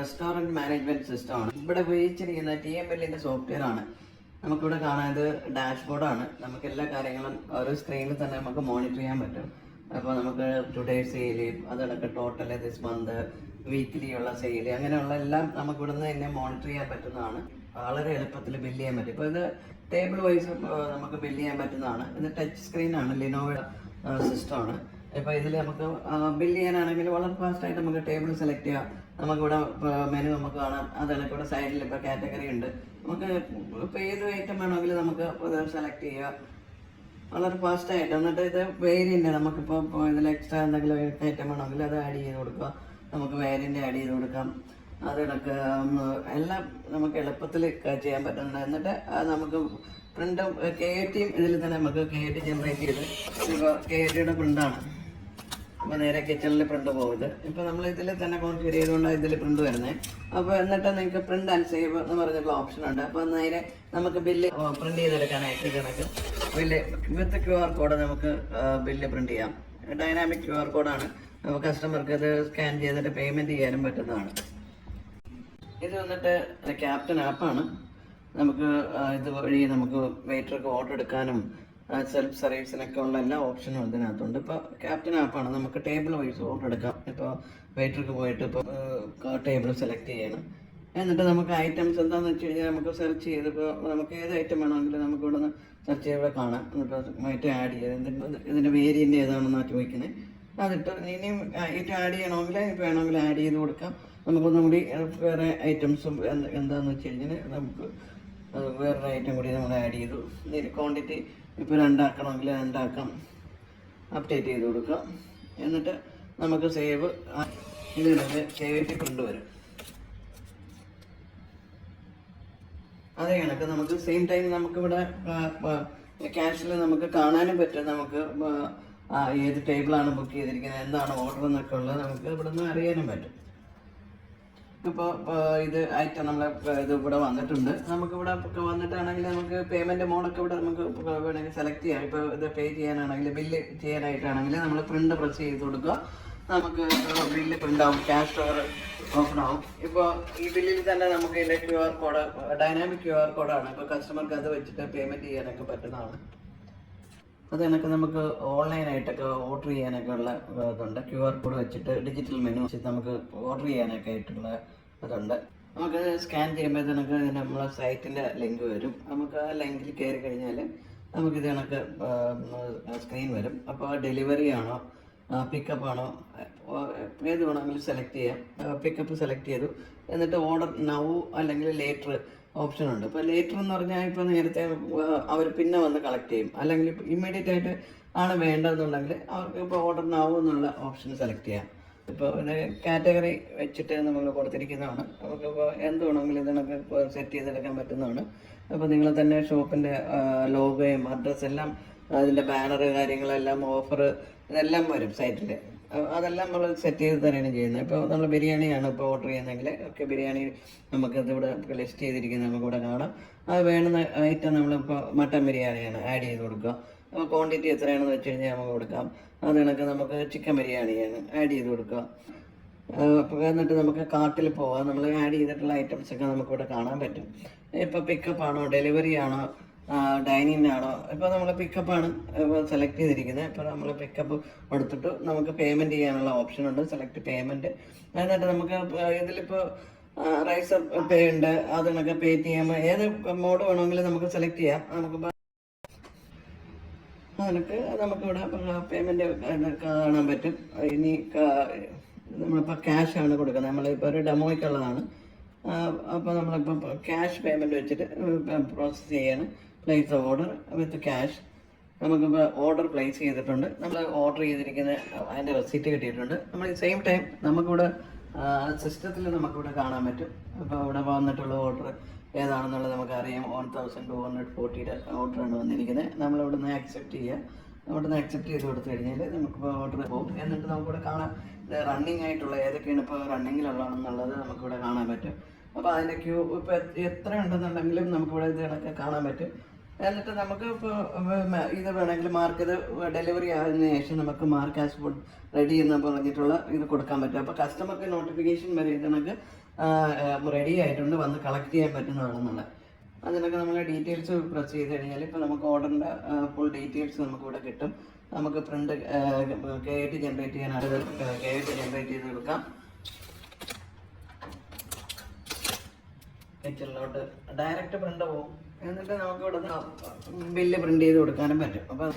Restaurant management സിസ്റ്റമാണ്. ഇവിടെ ഉപയോഗിച്ചിരിക്കുന്ന TMLൻ്റെ സോഫ്റ്റ്വെയർ ആണ്. നമുക്കിവിടെ കാണാൻ ഇത് ഡാഷ്ബോർഡാണ്. നമുക്ക് എല്ലാ കാര്യങ്ങളും ഒരു സ്ക്രീനിൽ തന്നെ നമുക്ക് മോണിറ്റർ ചെയ്യാൻ പറ്റും. അപ്പോൾ നമുക്ക് ടുഡേ സെയിൽ, അതടക്കം ടോട്ടൽ ദിസ് മന്ത്, വീക്കിലി ഉള്ള സെയിൽ, അങ്ങനെയുള്ള എല്ലാം നമുക്ക് ഇവിടുന്ന് തന്നെ മോണിറ്റർ ചെയ്യാൻ പറ്റുന്നതാണ്. വളരെ എളുപ്പത്തിൽ ബില്ല് ചെയ്യാൻ പറ്റും. ഇപ്പോൾ ഇത് ടേബിൾ വൈസ് നമുക്ക് ബില്ല് ചെയ്യാൻ പറ്റുന്നതാണ്. ഇത് ടച്ച് സ്ക്രീനാണ്, ലിനോവയുടെ സിസ്റ്റമാണ്. ഇപ്പോൾ ഇതിൽ നമുക്ക് ബില്ല് ചെയ്യാനാണെങ്കിൽ വളരെ ഫാസ്റ്റായിട്ട് നമുക്ക് ടേബിൾ സെലക്ട് ചെയ്യാം. നമുക്കിവിടെ മെനു നമുക്ക് കാണാം. അതാണ് ഇവിടെ സൈഡിൽ ഇപ്പോൾ കാറ്റഗറി ഉണ്ട്. നമുക്ക് ഇപ്പോൾ ഏത് ഐറ്റം വേണമെങ്കിലും നമുക്ക് സെലക്ട് ചെയ്യുക വളരെ ഫാസ്റ്റായിട്ട്. എന്നിട്ട് ഇത് വേരിയൻ്റ് നമുക്കിപ്പോൾ ഇതിൽ എക്സ്ട്രാ എന്തെങ്കിലും ഐറ്റം വേണമെങ്കിൽ അത് ആഡ് ചെയ്ത് കൊടുക്കുക. നമുക്ക് വേരിയൻ്റ് ആഡ് ചെയ്ത് കൊടുക്കാം. അതിനൊക്കെ എല്ലാം നമുക്ക് എളുപ്പത്തിൽ ചെയ്യാൻ പറ്റുന്നുണ്ട്. എന്നിട്ട് നമുക്ക് പ്രിൻ്റും KATയും ഇതിൽ തന്നെ നമുക്ക് KAT ജനറേറ്റ് ചെയ്ത്, ഇപ്പോൾ KATയുടെ പ്രിൻ്റാണ്. അപ്പോൾ നേരെ കിച്ചണിൽ പ്രിൻ്റ് പോകുന്നത്. ഇപ്പോൾ നമ്മൾ ഇതിൽ തന്നെ കോൺഫിഗർ ചെയ്തുകൊണ്ടാണ് ഇതിൽ പ്രിൻ്റ് വരുന്നത്. അപ്പോൾ എന്നിട്ട് നിങ്ങൾക്ക് പ്രിൻ്റ് ആൻഡ് സേവ് എന്ന് പറഞ്ഞിട്ടുള്ള ഓപ്ഷൻ ഉണ്ട്. അപ്പോൾ നേരെ നമുക്ക് ബില്ല് പ്രിൻ്റ് ചെയ്തെടുക്കാനായിട്ട് കണക്ക് ബില്ല് വിത്ത് QR കോഡ് നമുക്ക് ബില്ല് പ്രിൻ്റ് ചെയ്യാം. ഡൈനാമിക് QR കോഡാണ്. കസ്റ്റമർക്ക് ഇത് സ്കാൻ ചെയ്തിട്ട് പേയ്മെൻറ്റ് ചെയ്യാനും പറ്റുന്നതാണ്. ഇത് വന്നിട്ട് ക്യാപ്റ്റൻ ആപ്പാണ്. നമുക്ക് ഇതുവഴി നമുക്ക് വെയിറ്റർക്ക് ഓർഡർ എടുക്കാനും സെൽഫ് സർവീസിനൊക്കെ ഉള്ള എല്ലാ ഓപ്ഷനും ഇതിനകത്തുണ്ട്. ഇപ്പോൾ ക്യാപ്റ്റൻ ആപ്പാണ്. നമുക്ക് ടേബിൾ വൈസ് ഓർഡർ എടുക്കാം. ഇപ്പോൾ വെയിറ്റർക്ക് പോയിട്ട് ഇപ്പോൾ ടേബിൾ സെലക്ട് ചെയ്യണം. എന്നിട്ട് നമുക്ക് ഐറ്റംസ് എന്താണെന്ന് വെച്ച് കഴിഞ്ഞാൽ നമുക്ക് സെർച്ച് ചെയ്ത്, ഇപ്പോൾ നമുക്ക് ഏത് ഐറ്റം വേണമെങ്കിലും നമുക്ക് ഇവിടെ നിന്ന് സെർച്ച് ചെയ്ത് കാണാം. എന്നിട്ട് ഐറ്റം ആഡ് ചെയ്ത് ഇതിൻ്റെ വേരിയൻ്റ് ഏതാണെന്നാണ് ചോദിക്കുന്നത്. അതിട്ട് ഇനിയും ഐറ്റം ആഡ് ചെയ്യണമെങ്കിൽ വേണമെങ്കിൽ ആഡ് ചെയ്ത് കൊടുക്കാം. നമുക്കൊന്നും കൂടി വേറെ ഐറ്റംസും എന്താണെന്ന് വെച്ച് കഴിഞ്ഞാൽ നമുക്ക് വേറൊരു ഐറ്റം കൂടി നമ്മൾ ആഡ് ചെയ്തു. ക്വാണ്ടിറ്റി ഇപ്പോൾ 2 ആക്കണമെങ്കിൽ 2 ആക്കാം. അപ്ഡേറ്റ് ചെയ്ത് കൊടുക്കാം. എന്നിട്ട് നമുക്ക് സേവ്, ഇതിനൊക്കെ KAT പ്രിൻ്റ് വരും. അതേ കണക്ക് നമുക്ക് സെയിം ടൈം നമുക്കിവിടെ ക്യാഷിൽ നമുക്ക് കാണാനും പറ്റും. നമുക്ക് ഏത് ടേബിളാണ് ബുക്ക് ചെയ്തിരിക്കുന്നത്, എന്താണ് ഓർഡർ എന്നൊക്കെ ഉള്ളത് നമുക്ക് ഇവിടെ നിന്ന് അറിയാനും പറ്റും. ഇപ്പോൾ ഇത് ഐറ്റം നമ്മളെ ഇത് ഇവിടെ വന്നിട്ടുണ്ട്. നമുക്കിവിടെ വന്നിട്ടാണെങ്കിൽ നമുക്ക് പേയ്മെൻറ്റ് മോഡൊക്കെ ഇവിടെ നമുക്ക് വേണമെങ്കിൽ സെലക്ട് ചെയ്യാം. ഇപ്പോൾ ഇത് പേ ചെയ്യാനാണെങ്കിൽ, ബില്ല് ചെയ്യാനായിട്ടാണെങ്കിൽ നമ്മൾ പ്രിൻ്റ് പ്രസ് ചെയ്ത് കൊടുക്കുക. നമുക്ക് ബില്ല് പ്രിൻ്റ് ആവും, ക്യാഷ് സ്റ്റോർ ഓപ്പൺ ആവും. ഇപ്പോൾ ഈ ബില്ലിൽ തന്നെ നമുക്ക് ഇതിൻ്റെ QR കോഡ്, ഡൈനാമിക് QR കോഡാണ്. ഇപ്പോൾ കസ്റ്റമർക്ക് അത് വെച്ചിട്ട് പേയ്മെൻറ്റ് ചെയ്യാനൊക്കെ പറ്റുന്നതാണ്. അത് കണക്ക് നമുക്ക് ഓൺലൈനായിട്ടൊക്കെ ഓർഡർ ചെയ്യാനൊക്കെ ഉള്ള ഇതുണ്ട്. QR കോഡ് വെച്ചിട്ട് ഡിജിറ്റൽ മെനു വെച്ചിട്ട് നമുക്ക് ഓർഡർ ചെയ്യാനൊക്കെ ആയിട്ടുള്ള ഇതുണ്ട്. നമുക്ക് സ്കാൻ ചെയ്യുമ്പോൾ കണക്ക് നമ്മളെ സൈറ്റിൻ്റെ ലിങ്ക് വരും. നമുക്ക് ആ ലിങ്കിൽ കയറി കഴിഞ്ഞാൽ നമുക്കിത് കണക്ക് സ്ക്രീൻ വരും. അപ്പോൾ ഡെലിവറി ആണോ പിക്കപ്പ് ആണോ ഏത് വേണമെങ്കിലും സെലക്ട് ചെയ്യാം. പിക്കപ്പ് സെലക്ട് ചെയ്തു. എന്നിട്ട് ഓർഡർ നൗ അല്ലെങ്കിൽ ലേറ്റർ ഓപ്ഷൻ ഉണ്ട്. ഇപ്പോൾ ലേറ്റർ എന്ന് പറഞ്ഞാൽ ഇപ്പോൾ നേരത്തെ അവർ പിന്നെ വന്ന് കളക്ട് ചെയ്യും. അല്ലെങ്കിൽ ഇമ്മീഡിയറ്റ് ആയിട്ട് ആണ് വേണ്ടതെന്നുണ്ടെങ്കിൽ അവർക്ക് ഇപ്പോൾ ഓർഡർ നൗ എന്നുള്ള ഓപ്ഷൻ സെലക്ട് ചെയ്യാം. ഇപ്പോൾ കാറ്റഗറി വെച്ചിട്ട് നമ്മൾ കൊടുത്തിരിക്കുന്നതാണ്. നമുക്കിപ്പോൾ എന്ത് വേണമെങ്കിലും ഇതിനൊക്കെ സെറ്റ് ചെയ്തെടുക്കാൻ പറ്റുന്നതാണ്. അപ്പോൾ നിങ്ങൾ തന്നെ ഷോപ്പിൻ്റെ ലോഗോയും അഡ്രസ്സ് എല്ലാം, അതിൻ്റെ ബാനർ കാര്യങ്ങളെല്ലാം, ഓഫർ ഇതെല്ലാം വരും സൈറ്റിൽ. അതെല്ലാം നമ്മൾ സെറ്റ് ചെയ്ത് തന്നെയാണ് ചെയ്യുന്നത്. ഇപ്പോൾ നമ്മൾ ബിരിയാണിയാണ് ഇപ്പോൾ ഓർഡർ ചെയ്യുന്നതെങ്കിൽ ബിരിയാണി നമുക്കത് ഇവിടെ ലിസ്റ്റ് ചെയ്തിരിക്കുന്നത് നമുക്കിവിടെ കാണാം. അത് വേണ്ടുന്ന ഐറ്റം നമ്മളിപ്പോൾ മട്ടൻ ബിരിയാണിയാണ് ആഡ് ചെയ്ത് കൊടുക്കുക. അപ്പോൾ ക്വാണ്ടിറ്റി എത്രയാണെന്ന് വെച്ച് കഴിഞ്ഞാൽ നമുക്ക് കൊടുക്കാം. അത് കണക്ക് നമുക്ക് ചിക്കൻ ബിരിയാണിയാണ് ആഡ് ചെയ്ത് കൊടുക്കുക. എന്നിട്ട് നമുക്ക് കാർട്ടിൽ പോവാം. നമ്മൾ ആഡ് ചെയ്തിട്ടുള്ള ഐറ്റംസൊക്കെ നമുക്കിവിടെ കാണാൻ പറ്റും. ഇപ്പോൾ പിക്കപ്പ് ആണോ, ഡെലിവറി ആണോ, ഡൈനിങ് ആണോ. ഇപ്പോൾ നമ്മൾ പിക്കപ്പാണ് സെലക്ട് ചെയ്തിരിക്കുന്നത്. ഇപ്പോൾ നമ്മൾ പിക്കപ്പ് കൊടുത്തിട്ട് നമുക്ക് പേയ്മെൻറ്റ് ചെയ്യാനുള്ള ഓപ്ഷനുണ്ട്, സെലക്ട് പേയ്മെൻറ്റ്. എന്നിട്ട് നമുക്ക് ഇതിലിപ്പോൾ റൈസർ പേ ഉണ്ട്, അത് കണക്ക് PayTM, ഏത് മോഡ് വേണമെങ്കിലും നമുക്ക് സെലക്ട് ചെയ്യാം. നമുക്കിപ്പോൾ അതിനൊക്കെ നമുക്കിവിടെ പേയ്മെൻറ്റ് കാണാൻ പറ്റും. ഇനി നമ്മളിപ്പോൾ ക്യാഷാണ് കൊടുക്കുന്നത്. നമ്മളിപ്പോൾ ഒരു ഡെമോയ്ക്കുള്ളതാണ്. അപ്പോൾ നമ്മളിപ്പോൾ ക്യാഷ് പേയ്മെൻറ്റ് വെച്ചിട്ട് പ്രോസസ്സ് ചെയ്യാണ്. പ്ലേസ് ഓർഡർ വിത്ത് ക്യാഷ്. നമുക്കിപ്പോൾ ഓർഡർ പ്ലേസ് ചെയ്തിട്ടുണ്ട്. നമ്മൾ ഓർഡർ ചെയ്തിരിക്കുന്ന അതിൻ്റെ റെസിപ്റ്റ് കിട്ടിയിട്ടുണ്ട്. നമ്മൾ സെയിം ടൈം നമുക്കിവിടെ സിസ്റ്റത്തിൽ നമുക്കിവിടെ കാണാൻ പറ്റും. അപ്പോൾ ഇവിടെ വന്നിട്ടുള്ള ഓർഡർ ഏതാണെന്നുള്ളത് നമുക്കറിയാം. 1240 ഓർഡറാണ് വന്നിരിക്കുന്നത്. നമ്മളിവിടെ നിന്ന് ആക്സെപ്റ്റ് ചെയ്യുക. അവിടെ നിന്ന് ആക്സെപ്റ്റ് ചെയ്ത് കൊടുത്തു കഴിഞ്ഞാൽ നമുക്കിപ്പോൾ ഓർഡർ പോകും. എന്നിട്ട് നമുക്കിവിടെ കാണാം ഇത് റണ്ണിങ് ആയിട്ടുള്ള ഏതൊക്കെയാണ് ഇപ്പോൾ റണ്ണിങ്ങിലുള്ളതെന്നുള്ളത് നമുക്കിവിടെ കാണാൻ പറ്റും. അപ്പോൾ അതിൻ്റെ ക്യൂ ഇപ്പോൾ എത്ര ഉണ്ടെന്നുണ്ടെങ്കിലും നമുക്കിവിടെ ഇത് കണക്ക് കാണാൻ പറ്റും. എന്നിട്ട് നമുക്ക് ഇപ്പോൾ ഇത് വേണമെങ്കിൽ മാർക്ക് ഇത് ഡെലിവറി ആയതിനു ശേഷം നമുക്ക് മാർക്ക് ആസ് ഫുഡ് റെഡി എന്ന് പറഞ്ഞിട്ടുള്ള ഇത് കൊടുക്കാൻ പറ്റും. അപ്പോൾ കസ്റ്റമർക്ക് നോട്ടിഫിക്കേഷൻ വരെ ഇതിനൊക്കെ റെഡി ആയിട്ടുണ്ട്, വന്ന് കളക്ട് ചെയ്യാൻ പറ്റുന്നതാണെന്നുള്ളത്. അതിനൊക്കെ നമ്മൾ ഡീറ്റെയിൽസ് പ്രസ് ചെയ്ത് കഴിഞ്ഞാൽ ഇപ്പോൾ നമുക്ക് ഓർഡറിൻ്റെ ഫുൾ ഡീറ്റെയിൽസ് നമുക്കിവിടെ കിട്ടും. നമുക്ക് പ്രിൻ്റ് KIT ജനറേറ്റ് ചെയ്യാനായിട്ട് KIT ജനറേറ്റ് ചെയ്ത് കൊടുക്കാം. കിച്ചണിലോട്ട് ഡയറക്റ്റ് പ്രിൻ്റ് പോകും. എന്നിട്ട് നമുക്ക് ഇവിടെ ബില്ല് പ്രിൻ്റ് ചെയ്ത് കൊടുക്കാനും പറ്റും. അപ്പം